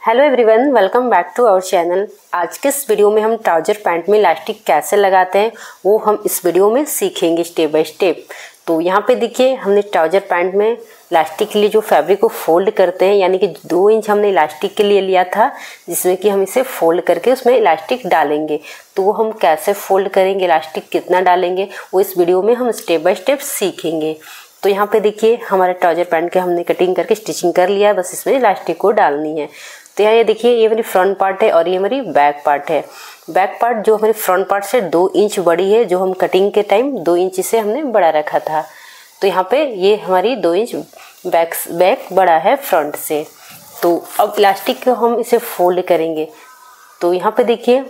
Hello everyone, welcome back to our channel. आज के इस वीडियो में हम ट्राउजर पैंट में इलास्टिक कैसे लगाते हैं वो हम इस वीडियो में सीखेंगे स्टेप बाय स्टेप। तो यहाँ पे देखिए, हमने ट्राउजर पैंट में इलास्टिक के लिए जो फैब्रिक को फोल्ड करते हैं, यानी कि 2 इंच हमने इलास्टिक के लिए लिया था, जिसमें कि हम इसे फोल्ड करके उसमें इलास्टिक डालेंगे। तो वो हम कैसे फोल्ड करेंगे, इलास्टिक कितना डालेंगे, वो इस वीडियो में हम स्टेप बाय स्टेप सीखेंगे। तो यहाँ पे देखिए, हमारे ट्राउजर पैंट के हमने कटिंग करके स्टिचिंग कर लिया है, बस इसमें इलास्टिक को डालनी है। तो यहाँ ये देखिए, ये मेरी फ्रंट पार्ट है और ये मेरी बैक पार्ट है। बैक पार्ट जो हमारी फ्रंट पार्ट से 2 इंच बड़ी है, जो हम कटिंग के टाइम 2 इंच से हमने बढ़ा रखा था। तो यहाँ पे ये हमारी 2 इंच बैक बड़ा है फ्रंट से। तो अब इलास्टिक को हम इसे फोल्ड करेंगे। तो यहाँ पे देखिए,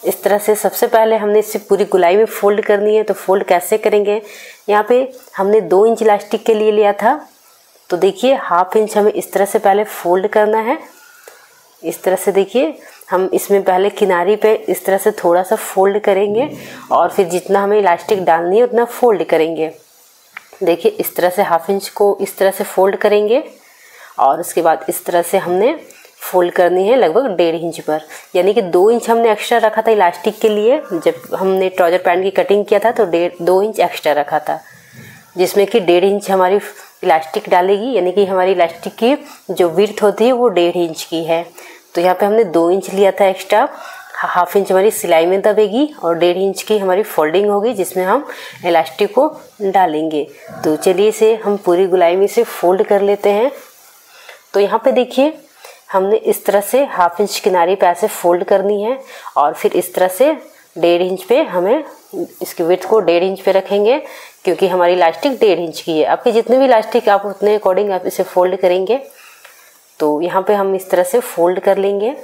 इस तरह से सबसे पहले हमने इसे पूरी गोलाई में फोल्ड करनी है। तो फोल्ड कैसे करेंगे, यहाँ पे हमने 2 इंच इलास्टिक के लिए लिया था, तो देखिए 1/2 इंच हमें इस तरह से पहले फोल्ड करना है। इस तरह से देखिए, हम इसमें पहले किनारी पे इस तरह से थोड़ा सा फोल्ड करेंगे और फिर जितना हमें इलास्टिक डालनी है उतना फोल्ड करेंगे। देखिए, इस तरह से 1/2 इंच को इस तरह से फोल्ड करेंगे और उसके बाद इस तरह से हमने फोल्ड करनी है लगभग 1.5 इंच पर, यानी कि 2 इंच हमने एक्स्ट्रा रखा था इलास्टिक के लिए। जब हमने ट्राउजर पैंट की कटिंग किया था तो 2 इंच एक्स्ट्रा रखा था, जिसमें कि 1.5 इंच हमारी इलास्टिक डालेगी, यानी कि हमारी इलास्टिक की जो विड्थ होती है वो 1.5 इंच की है। तो यहाँ पे हमने 2 इंच लिया था एक्स्ट्रा, 1/2 इंच हमारी सिलाई में दबेगी और 1.5 इंच की हमारी फोल्डिंग होगी, जिसमें हम इलास्टिक को डालेंगे। तो चलिए इसे हम पूरी गोलाई में से फोल्ड कर लेते हैं। तो यहाँ पे देखिए, हमने इस तरह से 1/2 इंच किनारी पे ऐसे फोल्ड करनी है और फिर इस तरह से 1.5 इंच पे हमें इसकी विड्थ को 1.5 इंच पे रखेंगे, क्योंकि हमारी इलास्टिक 1.5 इंच की है। आपके जितने भी इलास्टिक आप उतने अकॉर्डिंग आप इसे फोल्ड करेंगे। तो यहाँ पे हम इस तरह से फोल्ड कर लेंगे।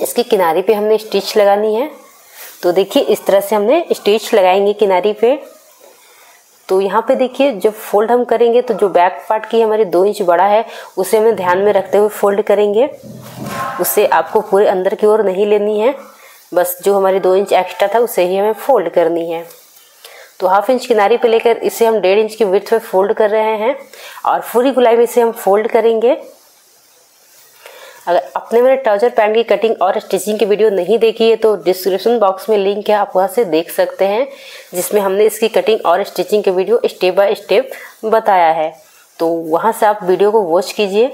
इसकी किनारी पे हमने स्टिच लगानी है। तो देखिए, इस तरह से हमने स्टिच लगाएंगे किनारी पे। तो यहाँ पे देखिए, जब फोल्ड हम करेंगे तो जो बैक पार्ट की हमारी 2 इंच बड़ा है उसे हमें ध्यान में रखते हुए फोल्ड करेंगे। उसे आपको पूरे अंदर की ओर नहीं लेनी है, बस जो हमारी 2 इंच एक्स्ट्रा था उसे ही हमें फोल्ड करनी है। तो 1/2 इंच किनारी पे लेकर इसे हम 1.5 इंच की विड्थ पे फोल्ड कर रहे हैं और पूरी गोलाई में इसे हम फोल्ड करेंगे। अगर आपने मेरे ट्राउजर पैंट की कटिंग और स्टिचिंग की वीडियो नहीं देखी है तो डिस्क्रिप्शन बॉक्स में लिंक है, आप वहाँ से देख सकते हैं, जिसमें हमने इसकी कटिंग और स्टिचिंग की वीडियो स्टेप बाय स्टेप बताया है। तो वहाँ से आप वीडियो को वॉच कीजिए।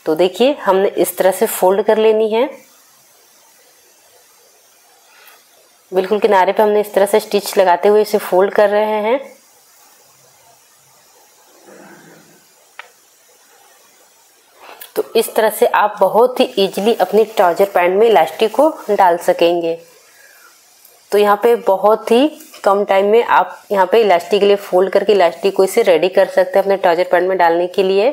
तो देखिए, हमने इस तरह से फोल्ड कर लेनी है। बिल्कुल किनारे पे हमने इस तरह से स्टिच लगाते हुए इसे फोल्ड कर रहे हैं। तो इस तरह से आप बहुत ही इजीली अपनी ट्राउजर पैंट में इलास्टिक को डाल सकेंगे। तो यहाँ पे बहुत ही कम टाइम में आप यहाँ पे इलास्टिक के लिए फोल्ड करके इलास्टिक को इसे रेडी कर सकते हैं अपने ट्राउजर पैंट में डालने के लिए।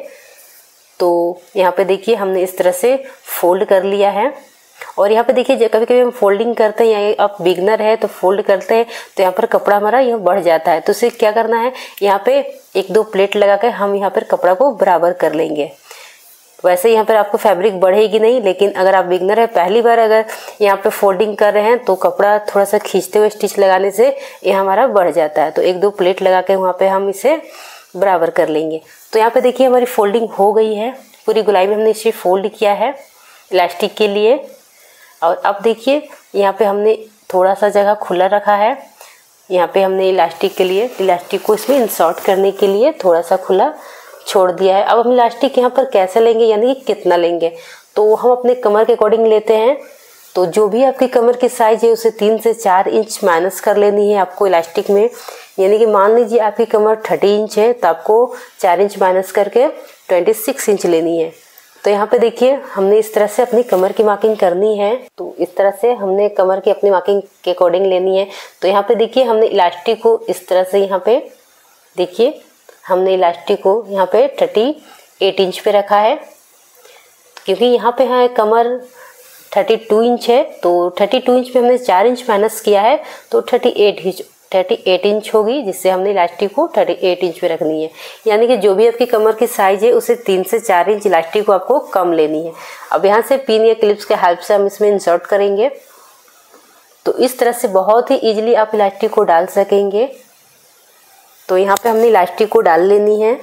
तो यहाँ पे देखिए, हमने इस तरह से फोल्ड कर लिया है। और यहाँ पे देखिए, कभी कभी हम फोल्डिंग करते हैं, या आप बिगनर है तो फोल्ड करते हैं तो यहाँ पर कपड़ा हमारा यह बढ़ जाता है। तो इसे क्या करना है, यहाँ पे 1-2 प्लेट लगा कर हम यहाँ पर कपड़ा को बराबर कर लेंगे। वैसे यहाँ पर आपको फैब्रिक बढ़ेगी नहीं, लेकिन अगर आप बिगनर है, पहली बार अगर यहाँ पे फोल्डिंग कर रहे हैं तो कपड़ा थोड़ा सा खींचते हुए स्टिच लगाने से ये हमारा बढ़ जाता है। तो 1-2 प्लेट लगा के वहाँ पे हम इसे बराबर कर लेंगे। तो यहाँ पे देखिए, हमारी फोल्डिंग हो गई है। पूरी गोलाई में हमने इसे फोल्ड किया है इलास्टिक के लिए। और अब देखिए, यहाँ पे हमने थोड़ा सा जगह खुला रखा है। यहाँ पे हमने इलास्टिक के लिए, इलास्टिक को इसमें इंसर्ट करने के लिए थोड़ा सा खुला छोड़ दिया है। अब हम इलास्टिक यहाँ पर कैसे लेंगे, यानी कि कितना लेंगे, तो हम अपने कमर के अकॉर्डिंग लेते हैं। तो जो भी आपकी कमर की साइज है उसे 3 से 4 इंच माइनस कर लेनी है आपको इलास्टिक में। यानी कि मान लीजिए आपकी कमर 30 इंच है तो आपको 4 इंच माइनस करके 26 इंच लेनी है। तो यहाँ पे देखिए, हमने इस तरह से अपनी कमर की मार्किंग करनी है। तो इस तरह से हमने कमर की अपनी मार्किंग के अकॉर्डिंग लेनी है। तो यहाँ पे देखिए, हमने इलास्टिक को इस तरह से यहाँ पे देखिए, हमने इलास्टिक को यहाँ पे 38 इंच पे रखा है, क्योंकि यहाँ पे है कमर 32 इंच है। तो 32 इंच पे हमने 4 इंच माइनस किया है, तो 38 इंच होगी, जिससे हमने इलास्टिक को 38 इंच पे रखनी है। यानी कि जो भी आपकी कमर की साइज है उसे 3 से 4 इंच इलास्टिक को आपको कम लेनी है। अब यहाँ से पिन या क्लिप्स के हेल्प से हम इसमें इंसर्ट करेंगे। तो इस तरह से बहुत ही ईजिली आप इलास्टिक को डाल सकेंगे। तो यहाँ पे हमने इलास्टिक को डाल लेनी है।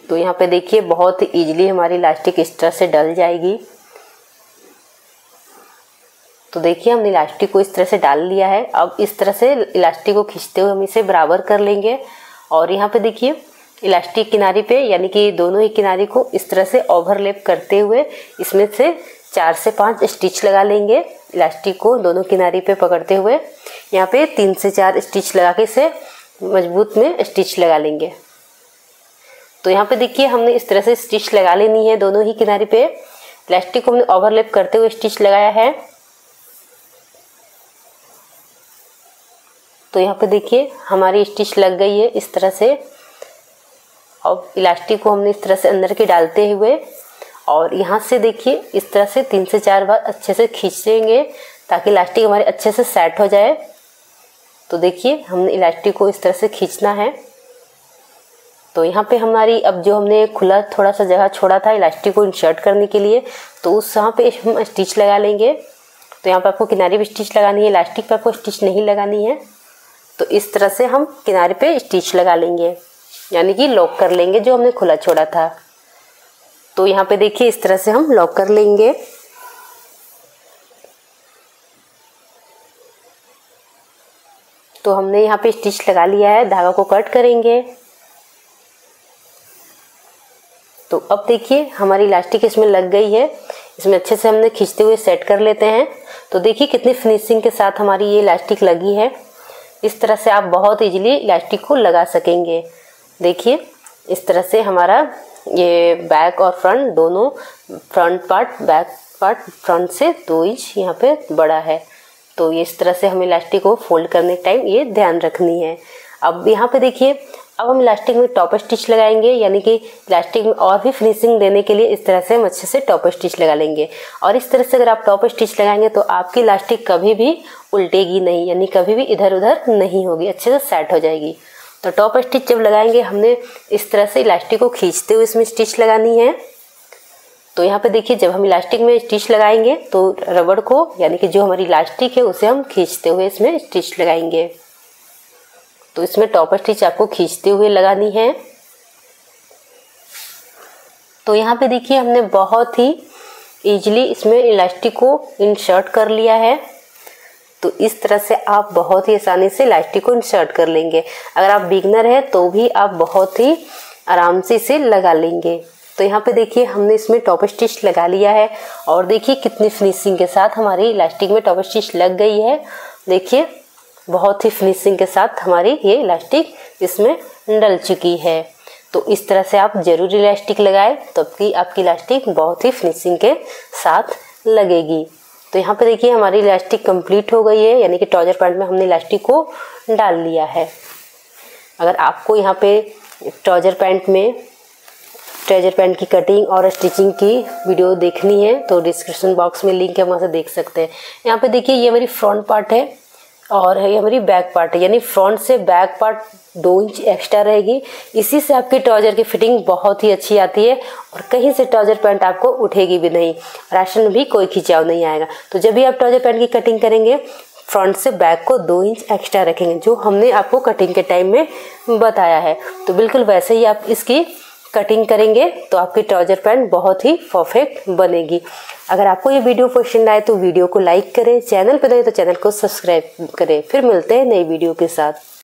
तो यहाँ पे देखिए बहुत इजीली हमारी इलास्टिक इस तरह से डल जाएगी। तो देखिए हमने इलास्टिक को इस तरह से डाल लिया है। अब इस तरह से इलास्टिक को खींचते हुए हम इसे बराबर कर लेंगे और यहाँ पे देखिए इलास्टिक किनारे पे यानी कि दोनों ही किनारे को इस तरह से ओवरलैप करते हुए इसमें से 4 से 5 स्टिच लगा लेंगे। इलास्टिक को दोनों किनारे पे पकड़ते हुए यहाँ पे 3 से 4 स्टिच लगा के इसे मजबूत में स्टिच लगा लेंगे। तो यहाँ पे देखिए हमने इस तरह से स्टिच लगा लेनी है दोनों ही किनारे पे। इलास्टिक को हमने ओवरलैप करते हुए स्टिच लगाया है। तो यहाँ पे देखिए हमारी स्टिच लग गई है इस तरह से। अब इलास्टिक को हमने इस तरह से अंदर के डालते हुए और यहाँ से देखिए इस तरह से 3 से 4 बार अच्छे से खींच लेंगे ताकि इलास्टिक हमारे अच्छे से सेट हो जाए। तो देखिए हमने इलास्टिक को इस तरह से खींचना है। तो यहाँ पे हमारी अब जो हमने खुला थोड़ा सा जगह छोड़ा था इलास्टिक को इंसर्ट करने के लिए, तो उस यहाँ पे हम स्टिच लगा लेंगे। तो यहाँ पे आपको किनारे भी स्टिच लगानी है, इलास्टिक पे आपको स्टिच नहीं लगानी है। तो इस तरह से हम किनारे पे स्टिच लगा लेंगे यानी कि लॉक कर लेंगे जो हमने खुला छोड़ा था। तो यहाँ पे देखिए इस तरह से हम लॉक कर लेंगे। तो हमने यहाँ पे स्टिच लगा लिया है, धागा को कट करेंगे। तो अब देखिए हमारी इलास्टिक इसमें लग गई है। इसमें अच्छे से हमने खींचते हुए सेट कर लेते हैं। तो देखिए कितनी फिनिशिंग के साथ हमारी ये इलास्टिक लगी है। इस तरह से आप बहुत इजीली इलास्टिक को लगा सकेंगे। देखिए इस तरह से हमारा ये बैक और फ्रंट दोनों, front part back part front से 2 इंच यहाँ पे बड़ा है। तो ये इस तरह से हमें इलास्टिक को फोल्ड करने के टाइम ये ध्यान रखनी है। अब यहाँ पे देखिए अब हम इलास्टिक में टॉप स्टिच लगाएंगे यानी कि इलास्टिक में और भी फिनिशिंग देने के लिए इस तरह से हम अच्छे से टॉप स्टिच लगा लेंगे। और इस तरह से अगर आप टॉप स्टिच लगाएंगे तो आपकी इलास्टिक कभी भी उल्टेगी नहीं यानी कभी भी इधर उधर नहीं होगी, अच्छे से सेट हो जाएगी। तो टॉप स्टिच जब लगाएंगे हमने इस तरह से इलास्टिक को खींचते हुए इसमें स्टिच लगानी है। तो यहाँ पे देखिए जब हम इलास्टिक में स्टिच लगाएंगे तो रबड़ को यानी कि जो हमारी इलास्टिक है उसे हम खींचते हुए इसमें स्टिच लगाएंगे। तो इसमें टॉप स्टिच आपको खींचते हुए लगानी है। तो यहाँ पे देखिए हमने बहुत ही इजीली इसमें इलास्टिक को इंसर्ट कर लिया है। तो इस तरह से आप बहुत ही आसानी से इलास्टिक को इंसर्ट कर लेंगे। अगर आप बिगनर हैं तो भी आप बहुत ही आराम से इसे लगा लेंगे। तो यहाँ पे देखिए हमने इसमें टॉप स्टिच लगा लिया है और देखिए कितनी फिनिशिंग के साथ हमारी इलास्टिक में टॉप स्टिच लग गई है। देखिए बहुत ही फिनिशिंग के साथ हमारी ये इलास्टिक इसमें डल चुकी है। तो इस तरह से आप जरूर इलास्टिक लगाएं तभी आपकी इलास्टिक बहुत ही फिनिशिंग के साथ लगेगी। तो यहाँ पे देखिए हमारी इलास्टिक कंप्लीट हो गई है यानी कि ट्राउजर पैंट में हमने इलास्टिक को डाल लिया है। अगर आपको यहाँ पे ट्राउजर पैंट की कटिंग और स्टिचिंग की वीडियो देखनी है तो डिस्क्रिप्शन बॉक्स में लिंक है, वहाँ से देख सकते हैं। यहाँ पे देखिए ये हमारी फ्रंट पार्ट है और ये हमारी बैक पार्ट है यानी फ्रंट से बैक पार्ट 2 इंच एक्स्ट्रा रहेगी। इसी से आपकी ट्राउजर की फिटिंग बहुत ही अच्छी आती है और कहीं से ट्राउजर पैंट आपको उठेगी भी नहीं, राशन में भी कोई खिंचाव नहीं आएगा। तो जब भी आप ट्राउजर पैंट की कटिंग करेंगे फ्रंट से बैक को 2 इंच एक्स्ट्रा रखेंगे जो हमने आपको कटिंग के टाइम में बताया है। तो बिल्कुल वैसे ही आप इसकी कटिंग करेंगे तो आपकी ट्राउजर पैंट बहुत ही परफेक्ट बनेगी। अगर आपको ये वीडियो पसंद आए तो वीडियो को लाइक करें, चैनल पर नए तो चैनल को सब्सक्राइब करें। फिर मिलते हैं नई वीडियो के साथ।